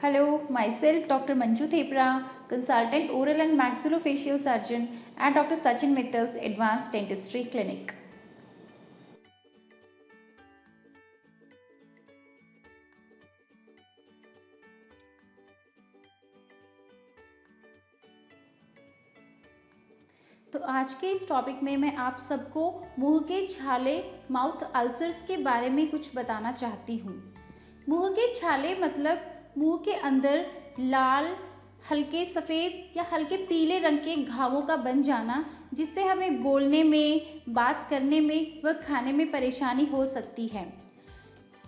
Hello, myself Dr. Manju Thepra, consultant oral and maxillofacial surgeon at Dr. Sachin Mittal's Advanced Dentistry Clinic. तो आज के इस topic में मैं आप सबको मुंह के छाले माउथ अल्सर्स के बारे में कुछ बताना चाहती हूँ। मुंह के छाले मतलब मुंह के अंदर लाल, हल्के सफ़ेद या हल्के पीले रंग के घावों का बन जाना, जिससे हमें बोलने में, बात करने में व खाने में परेशानी हो सकती है।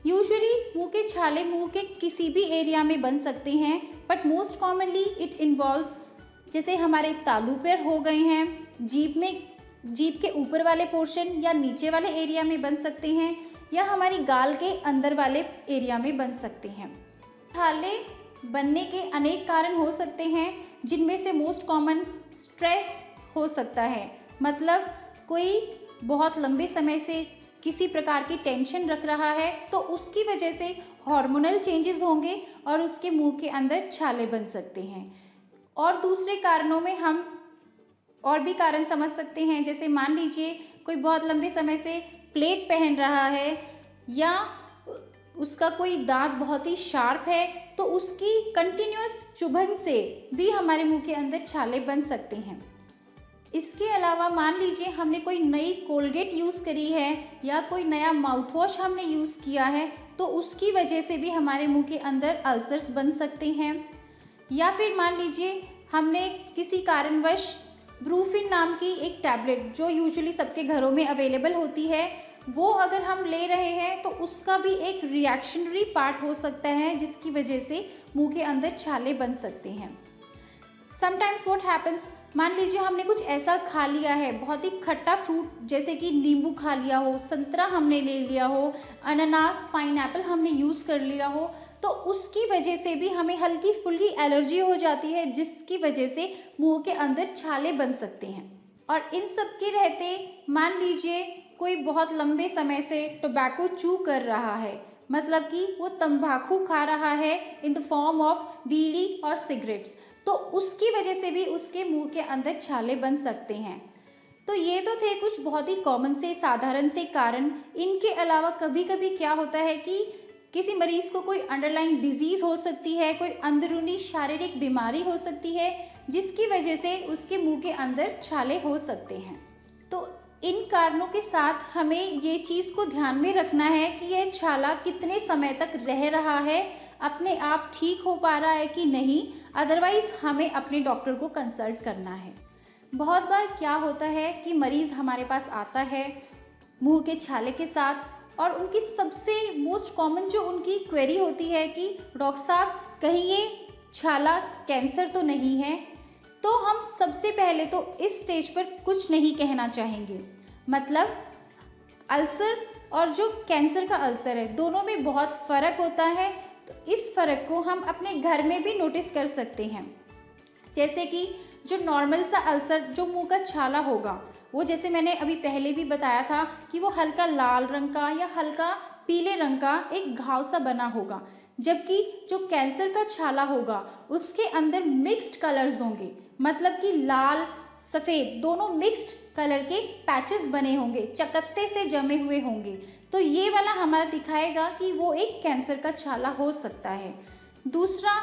यूजुअली मुंह के छाले मुंह के किसी भी एरिया में बन सकते हैं, but most commonly it involves जैसे हमारे तालू पर हो गए हैं, जीभ के ऊपर वाले पोर्शन या नीचे वाले एरिया में बन सकते हैं, या हमारी गाल के अंदर वाले एरिया में बन सकते हैं। छाले बनने के अनेक कारण हो सकते हैं, जिनमें से मोस्ट कॉमन स्ट्रेस हो सकता है। मतलब कोई बहुत लंबे समय से किसी प्रकार की टेंशन रख रहा है तो उसकी वजह से हार्मोनल चेंजेस होंगे और उसके मुंह के अंदर छाले बन सकते हैं। और दूसरे कारणों में हम और भी कारण समझ सकते हैं, जैसे मान लीजिए कोई बहुत लंबे समय से प्लेट पहन रहा है या उसका कोई दांत बहुत ही शार्प है, तो उसकी कंटिन्यूअस चुभन से भी हमारे मुंह के अंदर छाले बन सकते हैं। इसके अलावा मान लीजिए हमने कोई नई कोलगेट यूज़ करी है या कोई नया माउथ वॉश हमने यूज़ किया है, तो उसकी वजह से भी हमारे मुंह के अंदर अल्सर्स बन सकते हैं। या फिर मान लीजिए हमने किसी कारणवश ब्रूफिन नाम की एक टैबलेट, जो यूजुअली सबके घरों में अवेलेबल होती है, वो अगर हम ले रहे हैं तो उसका भी एक रिएक्शनरी पार्ट हो सकता है, जिसकी वजह से मुंह के अंदर छाले बन सकते हैं। समटाइम्स व्हाट हैपन्स, मान लीजिए हमने कुछ ऐसा खा लिया है, बहुत ही खट्टा फ्रूट जैसे कि नींबू खा लिया हो, संतरा हमने ले लिया हो, अनानास, पाइनएप्पल हमने यूज़ कर लिया हो, तो उसकी वजह से भी हमें हल्की फुल्की एलर्जी हो जाती है, जिसकी वजह से मुंह के अंदर छाले बन सकते हैं। और इन सब के रहते मान लीजिए कोई बहुत लंबे समय से टोबैको चू कर रहा है, मतलब कि वो तंबाकू खा रहा है इन द फॉर्म ऑफ बीड़ी और सिगरेट्स, तो उसकी वजह से भी उसके मुंह के अंदर छाले बन सकते हैं। तो ये तो थे कुछ बहुत ही कॉमन से साधारण से कारण। इनके अलावा कभी कभी क्या होता है कि किसी मरीज़ को कोई अंडरलाइंग डिजीज़ हो सकती है, कोई अंदरूनी शारीरिक बीमारी हो सकती है, जिसकी वजह से उसके मुंह के अंदर छाले हो सकते हैं। तो इन कारणों के साथ हमें ये चीज़ को ध्यान में रखना है कि यह छाला कितने समय तक रह रहा है, अपने आप ठीक हो पा रहा है कि नहीं, अदरवाइज़ हमें अपने डॉक्टर को कंसल्ट करना है। बहुत बार क्या होता है कि मरीज़ हमारे पास आता है मुंह के छाले के साथ, और उनकी सबसे मोस्ट कॉमन जो उनकी क्वेरी होती है कि डॉक्टर साहब कहीं ये छाला कैंसर तो नहीं है। तो हम सबसे पहले तो इस स्टेज पर कुछ नहीं कहना चाहेंगे। मतलब अल्सर और जो कैंसर का अल्सर है, दोनों में बहुत फ़र्क होता है। तो इस फ़र्क को हम अपने घर में भी नोटिस कर सकते हैं। जैसे कि जो नॉर्मल सा अल्सर, जो मुंह का छाला होगा, वो जैसे मैंने अभी पहले भी बताया था कि वो हल्का लाल रंग का या हल्का पीले रंग का एक घाव सा बना होगा, जबकि जो कैंसर का छाला होगा उसके अंदर मिक्स्ड कलर्स होंगे, मतलब कि लाल सफ़ेद दोनों मिक्स्ड कलर के पैचेस बने होंगे, चकत्ते से जमे हुए होंगे। तो ये वाला हमारा दिखाएगा कि वो एक कैंसर का छाला हो सकता है। दूसरा,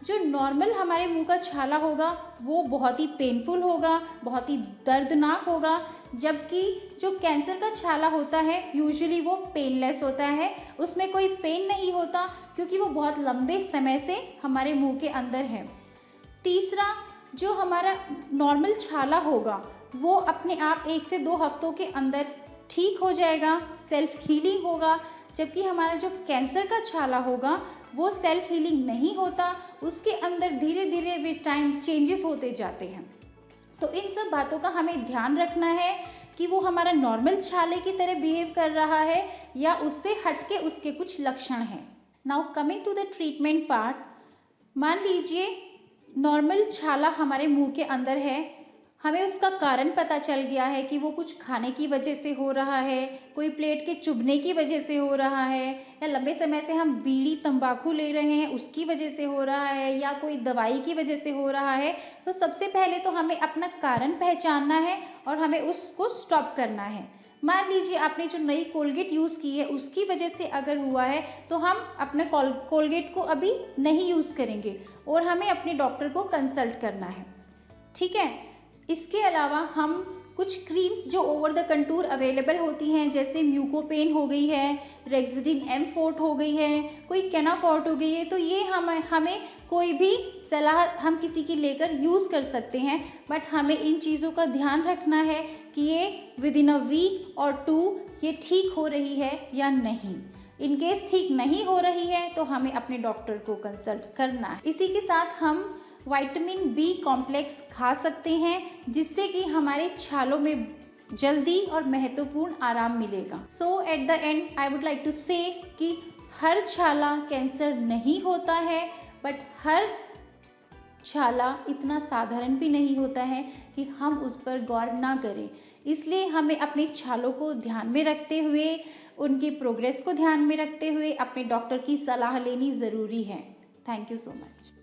जो नॉर्मल हमारे मुंह का छाला होगा वो बहुत ही पेनफुल होगा, बहुत ही दर्दनाक होगा, जबकि जो कैंसर का छाला होता है यूजुअली वो पेनलेस होता है, उसमें कोई पेन नहीं होता, क्योंकि वो बहुत लंबे समय से हमारे मुंह के अंदर है। तीसरा, जो हमारा नॉर्मल छाला होगा वो अपने आप 1 से 2 हफ्तों के अंदर ठीक हो जाएगा, सेल्फ हीलिंग होगा, जबकि हमारा जो कैंसर का छाला होगा वो सेल्फ हीलिंग नहीं होता, उसके अंदर धीरे धीरे विद टाइम चेंजेस होते जाते हैं। तो इन सब बातों का हमें ध्यान रखना है कि वो हमारा नॉर्मल छाले की तरह बिहेव कर रहा है या उससे हटके उसके कुछ लक्षण हैं। Now coming to the treatment part, मान लीजिए नॉर्मल छाला हमारे मुंह के अंदर है, हमें उसका कारण पता चल गया है कि वो कुछ खाने की वजह से हो रहा है, कोई प्लेट के चुभने की वजह से हो रहा है, या लंबे समय से हम बीड़ी तंबाकू ले रहे हैं उसकी वजह से हो रहा है, या कोई दवाई की वजह से हो रहा है, तो सबसे पहले तो हमें अपना कारण पहचानना है और हमें उसको स्टॉप करना है। मान लीजिए आपने जो नई कोलगेट यूज़ की है उसकी वजह से अगर हुआ है, तो हम अपने कोलगेट को अभी नहीं यूज़ करेंगे और हमें अपने डॉक्टर को कंसल्ट करना है, ठीक है। इसके अलावा हम कुछ क्रीम्स जो ओवर द कंटूर अवेलेबल होती हैं, जैसे म्यूकोपेन हो गई है, रेक्सिडिन M4 हो गई है, कोई केनाकॉर्ट हो गई है, तो ये हमें कोई भी सलाह हम किसी की लेकर यूज़ कर सकते हैं, बट हमें इन चीज़ों का ध्यान रखना है कि ये विदिन अ वीक और 2 ये ठीक हो रही है या नहीं। इन केस ठीक नहीं हो रही है तो हमें अपने डॉक्टर को कंसल्ट करना है। इसी के साथ हम विटामिन B कॉम्प्लेक्स खा सकते हैं, जिससे कि हमारे छालों में जल्दी और महत्वपूर्ण आराम मिलेगा। So at the end I would like to say कि हर छाला कैंसर नहीं होता है, बट हर छाला इतना साधारण भी नहीं होता है कि हम उस पर गौर ना करें। इसलिए हमें अपने छालों को ध्यान में रखते हुए, उनकी प्रोग्रेस को ध्यान में रखते हुए अपने डॉक्टर की सलाह लेनी ज़रूरी है। Thank you so much.